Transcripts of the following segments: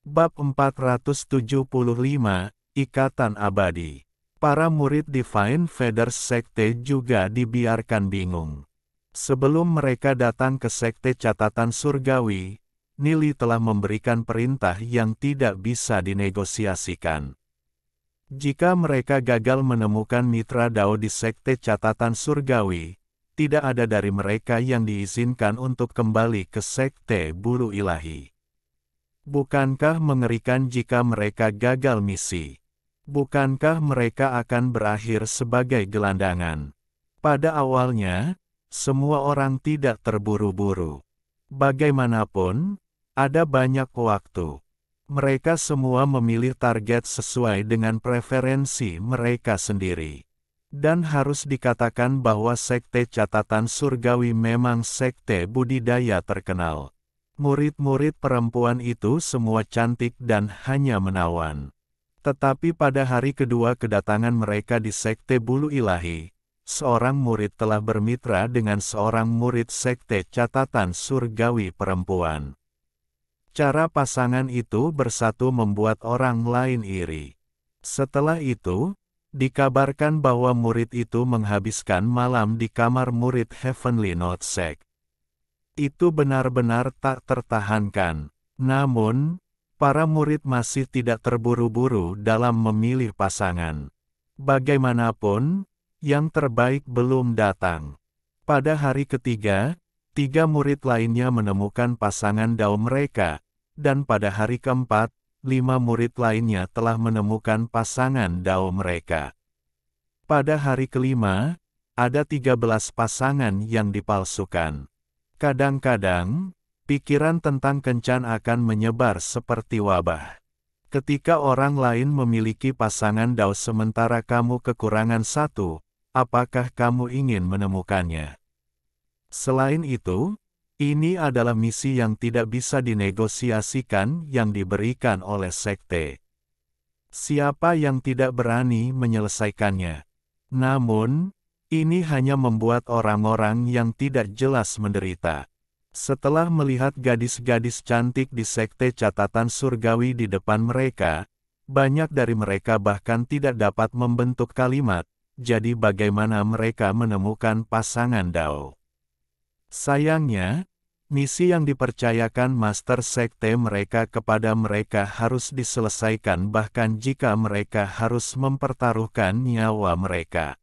Bab 475, Ikatan Abadi. Para murid Divine Feathers Sekte juga dibiarkan bingung. Sebelum mereka datang ke Sekte Catatan Surgawi, Nili telah memberikan perintah yang tidak bisa dinegosiasikan. Jika mereka gagal menemukan mitra Dao di Sekte Catatan Surgawi, tidak ada dari mereka yang diizinkan untuk kembali ke Sekte Bulu Ilahi. Bukankah mengerikan jika mereka gagal misi? Bukankah mereka akan berakhir sebagai gelandangan? Pada awalnya, semua orang tidak terburu-buru. Bagaimanapun, ada banyak waktu. Mereka semua memilih target sesuai dengan preferensi mereka sendiri. Dan harus dikatakan bahwa Sekte Catatan Surgawi memang sekte budidaya terkenal. Murid-murid perempuan itu semua cantik dan hanya menawan. Tetapi pada hari kedua kedatangan mereka di Sekte Bulu Ilahi, seorang murid telah bermitra dengan seorang murid Sekte Catatan Surgawi perempuan. Cara pasangan itu bersatu membuat orang lain iri. Setelah itu, dikabarkan bahwa murid itu menghabiskan malam di kamar murid Heavenly Note Sect. Itu benar-benar tak tertahankan. Namun, para murid masih tidak terburu-buru dalam memilih pasangan. Bagaimanapun, yang terbaik belum datang. Pada hari ketiga, 3 murid lainnya menemukan pasangan Dao mereka, dan pada hari keempat, 5 murid lainnya telah menemukan pasangan Dao mereka. Pada hari kelima, ada 13 pasangan yang dipalsukan. Kadang-kadang, pikiran tentang kencan akan menyebar seperti wabah. Ketika orang lain memiliki pasangan Dao sementara kamu kekurangan satu, apakah kamu ingin menemukannya? Selain itu, ini adalah misi yang tidak bisa dinegosiasikan yang diberikan oleh sekte. Siapa yang tidak berani menyelesaikannya? Namun, ini hanya membuat orang-orang yang tidak jelas menderita. Setelah melihat gadis-gadis cantik di Sekte Catatan Surgawi di depan mereka, banyak dari mereka bahkan tidak dapat membentuk kalimat, jadi bagaimana mereka menemukan pasangan Dao? Sayangnya, misi yang dipercayakan Master Sekte mereka kepada mereka harus diselesaikan bahkan jika mereka harus mempertaruhkan nyawa mereka.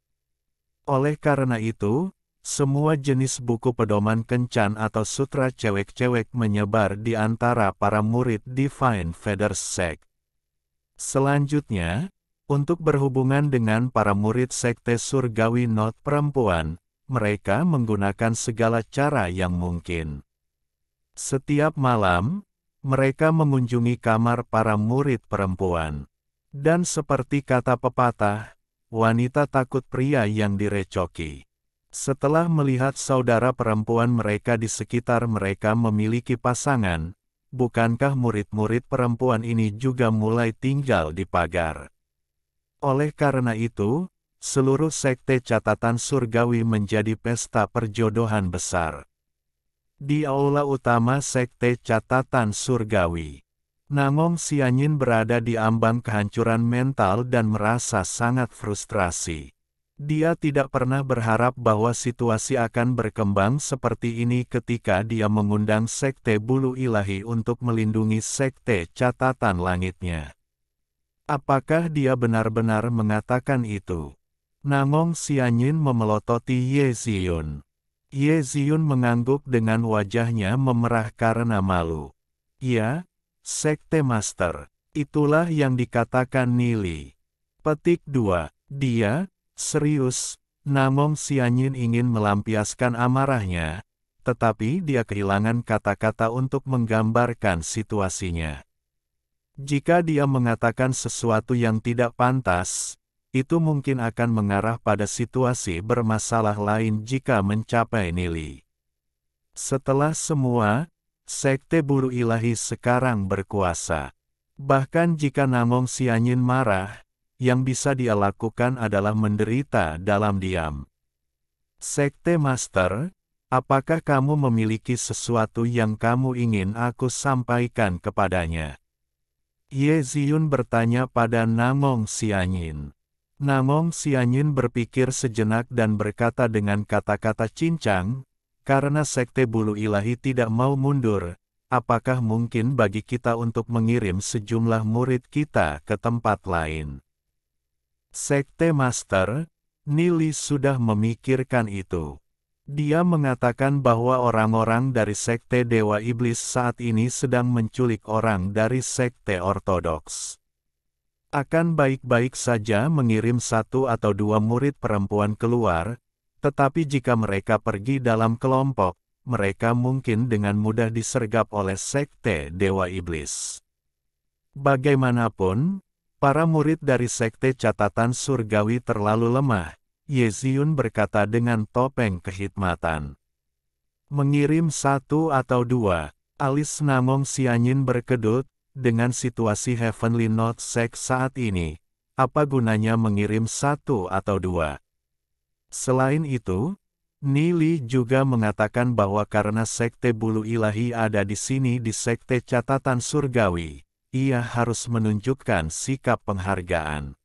Oleh karena itu, semua jenis buku pedoman kencan atau sutra cewek-cewek menyebar di antara para murid Divine Feathers Sect. Selanjutnya, untuk berhubungan dengan para murid Sekte Surgawi Note perempuan, mereka menggunakan segala cara yang mungkin. Setiap malam, mereka mengunjungi kamar para murid perempuan. Dan seperti kata pepatah, wanita takut pria yang direcoki. Setelah melihat saudara perempuan mereka di sekitar mereka memiliki pasangan, bukankah murid-murid perempuan ini juga mulai tinggal di pagar? Oleh karena itu, seluruh Sekte Catatan Surgawi menjadi pesta perjodohan besar. Di aula utama Sekte Catatan Surgawi, Nangong Sianyin berada di ambang kehancuran mental dan merasa sangat frustrasi. Dia tidak pernah berharap bahwa situasi akan berkembang seperti ini ketika dia mengundang Sekte Bulu Ilahi untuk melindungi Sekte Catatan Langitnya. Apakah dia benar-benar mengatakan itu? Nangong Sianyin memelototi Ye Ziyun. Ye Ziyun mengangguk dengan wajahnya memerah karena malu. Ya, Sekte Master, itulah yang dikatakan Nili. Petik 2. Dia, serius, Nangong Sianyin ingin melampiaskan amarahnya, tetapi dia kehilangan kata-kata untuk menggambarkan situasinya. Jika dia mengatakan sesuatu yang tidak pantas, itu mungkin akan mengarah pada situasi bermasalah lain jika mencapai Nili. Setelah semua, Sekte Bulu Ilahi sekarang berkuasa. Bahkan jika Nangong Sianyin marah, yang bisa dia lakukan adalah menderita dalam diam. Sekte Master, apakah kamu memiliki sesuatu yang kamu ingin aku sampaikan kepadanya? Ye Ziyun bertanya pada Namong Sianyin. Namong Sianyin berpikir sejenak dan berkata dengan kata-kata cincang, karena Sekte Bulu Ilahi tidak mau mundur, apakah mungkin bagi kita untuk mengirim sejumlah murid kita ke tempat lain? Sekte Master, Nili sudah memikirkan itu. Dia mengatakan bahwa orang-orang dari Sekte Dewa Iblis saat ini sedang menculik orang dari Sekte Ortodoks. Akan baik-baik saja mengirim 1 atau 2 murid perempuan keluar, tetapi jika mereka pergi dalam kelompok, mereka mungkin dengan mudah disergap oleh Sekte Dewa Iblis. Bagaimanapun, para murid dari Sekte Catatan Surgawi terlalu lemah, Ye Ziyun berkata dengan topeng kehikmatan. Mengirim 1 atau 2, alis Namong Sianyin berkedut, dengan situasi Heavenly Note Sect saat ini, apa gunanya mengirim 1 atau 2? Selain itu, Nili juga mengatakan bahwa karena Sekte Bulu Ilahi ada di sini di Sekte Catatan Surgawi, ia harus menunjukkan sikap penghargaan.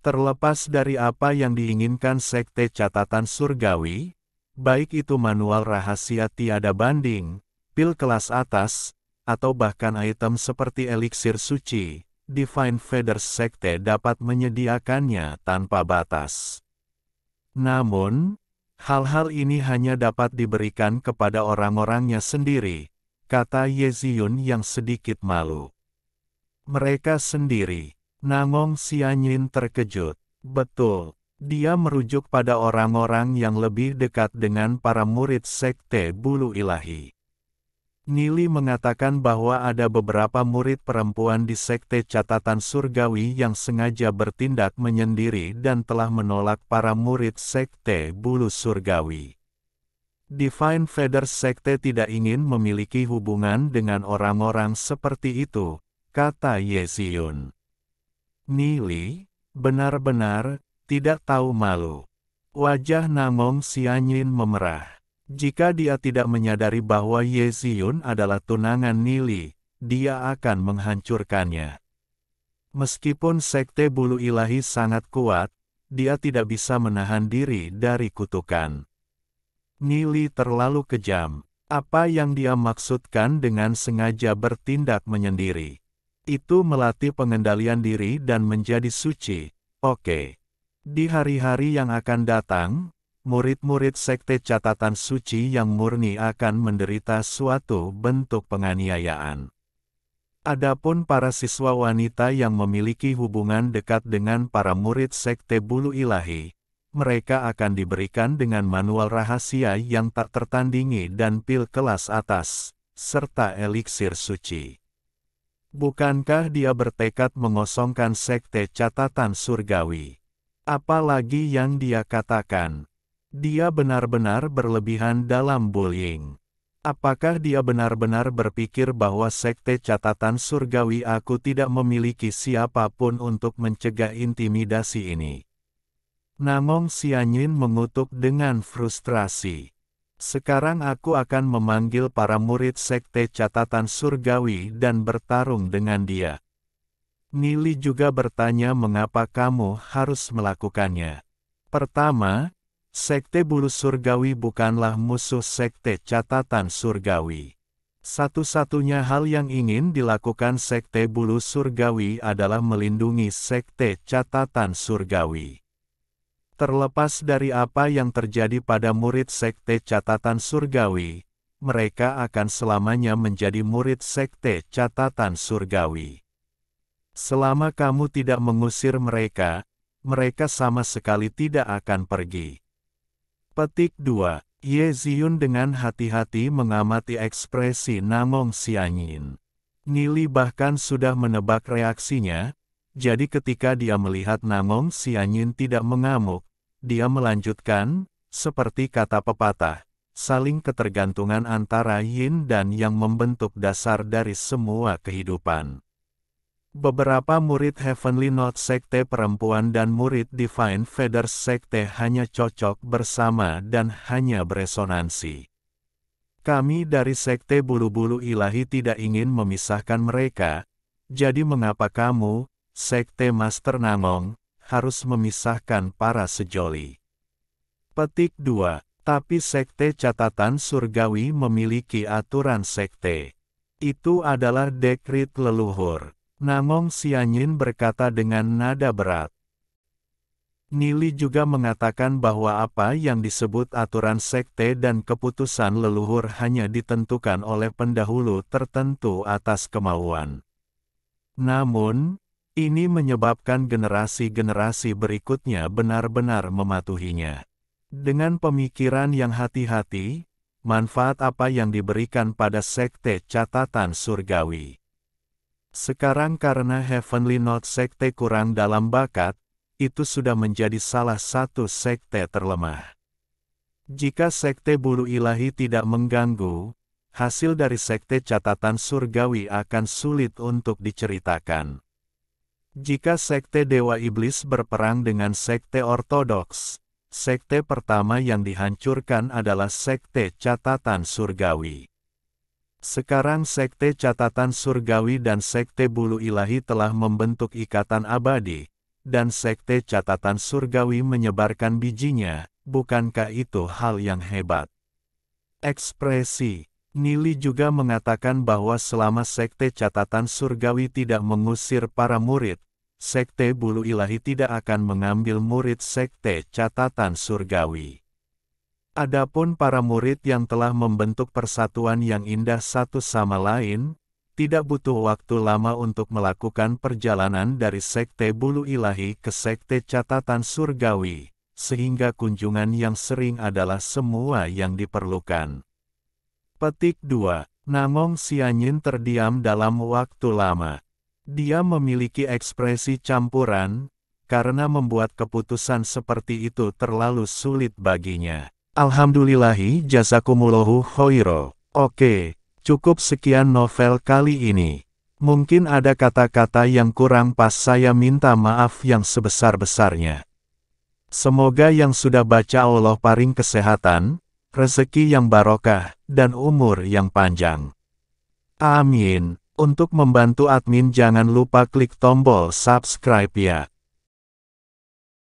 Terlepas dari apa yang diinginkan Sekte Catatan Surgawi, baik itu manual rahasia tiada banding, pil kelas atas, atau bahkan item seperti eliksir suci, Divine Feathers Sekte dapat menyediakannya tanpa batas. Namun, hal-hal ini hanya dapat diberikan kepada orang-orangnya sendiri, kata Ye Ziyun yang sedikit malu. Mereka sendiri. Namong Sianyin terkejut. Betul, dia merujuk pada orang-orang yang lebih dekat dengan para murid Sekte Bulu Ilahi. Nili mengatakan bahwa ada beberapa murid perempuan di Sekte Catatan Surgawi yang sengaja bertindak menyendiri dan telah menolak para murid Sekte Bulu Surgawi. Divine Feathers Sekte tidak ingin memiliki hubungan dengan orang-orang seperti itu, kata Ye Ziyun. Nili, benar-benar, tidak tahu malu. Wajah Namong Sianyin memerah. Jika dia tidak menyadari bahwa Ye Ziyun adalah tunangan Nili, dia akan menghancurkannya. Meskipun Sekte Bulu Ilahi sangat kuat, dia tidak bisa menahan diri dari kutukan. Nili terlalu kejam. Apa yang dia maksudkan dengan sengaja bertindak menyendiri? Itu melatih pengendalian diri dan menjadi suci. Oke. Di hari-hari yang akan datang, murid-murid Sekte Catatan Suci yang murni akan menderita suatu bentuk penganiayaan. Adapun para siswa wanita yang memiliki hubungan dekat dengan para murid Sekte Bulu Ilahi, mereka akan diberikan dengan manual rahasia yang tak tertandingi dan pil kelas atas, serta eliksir suci. Bukankah dia bertekad mengosongkan Sekte Catatan Surgawi? Apalagi yang dia katakan? Dia benar-benar berlebihan dalam bullying. Apakah dia benar-benar berpikir bahwa Sekte Catatan Surgawi aku tidak memiliki siapapun untuk mencegah intimidasi ini? Namong Sianyin mengutuk dengan frustrasi. Sekarang aku akan memanggil para murid Sekte Catatan Surgawi dan bertarung dengan dia. Nili juga bertanya mengapa kamu harus melakukannya. Pertama, Sekte Bulu Surgawi bukanlah musuh Sekte Catatan Surgawi. Satu-satunya hal yang ingin dilakukan Sekte Bulu Surgawi adalah melindungi Sekte Catatan Surgawi. Terlepas dari apa yang terjadi pada murid Sekte Catatan Surgawi, mereka akan selamanya menjadi murid Sekte Catatan Surgawi. Selama kamu tidak mengusir mereka, mereka sama sekali tidak akan pergi. Petik 2. Ye Ziyun dengan hati-hati mengamati ekspresi Namong Sianyin. Nili bahkan sudah menebak reaksinya. Jadi ketika dia melihat Namong Sianyin tidak mengamuk, dia melanjutkan, seperti kata pepatah, saling ketergantungan antara yin dan yang membentuk dasar dari semua kehidupan. Beberapa murid Heavenly Note Sekte perempuan dan murid Divine Feathers Sekte hanya cocok bersama dan hanya beresonansi. Kami dari Sekte Bulu-Bulu Ilahi tidak ingin memisahkan mereka, Jadi mengapa kamu, Sekte Master Namong, harus memisahkan para sejoli? Petik 2. Tapi Sekte Catatan Surgawi memiliki aturan sekte. Itu adalah dekrit leluhur. Namong Sianyin berkata dengan nada berat. Nili juga mengatakan bahwa apa yang disebut aturan sekte dan keputusan leluhur hanya ditentukan oleh pendahulu tertentu atas kemauan. Namun, ini menyebabkan generasi-generasi berikutnya benar-benar mematuhinya. Dengan pemikiran yang hati-hati, manfaat apa yang diberikan pada Sekte Catatan Surgawi? Sekarang karena Heavenly Note Sekte kurang dalam bakat, itu sudah menjadi salah satu sekte terlemah. Jika Sekte Bulu Ilahi tidak mengganggu, hasil dari Sekte Catatan Surgawi akan sulit untuk diceritakan. Jika Sekte Dewa Iblis berperang dengan Sekte Ortodoks, sekte pertama yang dihancurkan adalah Sekte Catatan Surgawi. Sekarang Sekte Catatan Surgawi dan Sekte Bulu Ilahi telah membentuk ikatan abadi, dan Sekte Catatan Surgawi menyebarkan bijinya, bukankah itu hal yang hebat? Ekspresi Nili juga mengatakan bahwa selama Sekte Catatan Surgawi tidak mengusir para murid, Sekte Bulu Ilahi tidak akan mengambil murid Sekte Catatan Surgawi. Adapun para murid yang telah membentuk persatuan yang indah satu sama lain, tidak butuh waktu lama untuk melakukan perjalanan dari Sekte Bulu Ilahi ke Sekte Catatan Surgawi, sehingga kunjungan yang sering adalah semua yang diperlukan. Petik 2. Namong Sianyin terdiam dalam waktu lama. Dia memiliki ekspresi campuran, karena membuat keputusan seperti itu terlalu sulit baginya. Alhamdulillahi jazakumullahu khairo. Oke. Cukup sekian novel kali ini. Mungkin ada kata-kata yang kurang pas, saya minta maaf yang sebesar-besarnya. Semoga yang sudah baca Allah paring kesehatan, rezeki yang barokah, dan umur yang panjang. Amin. Untuk membantu admin jangan lupa klik tombol subscribe ya.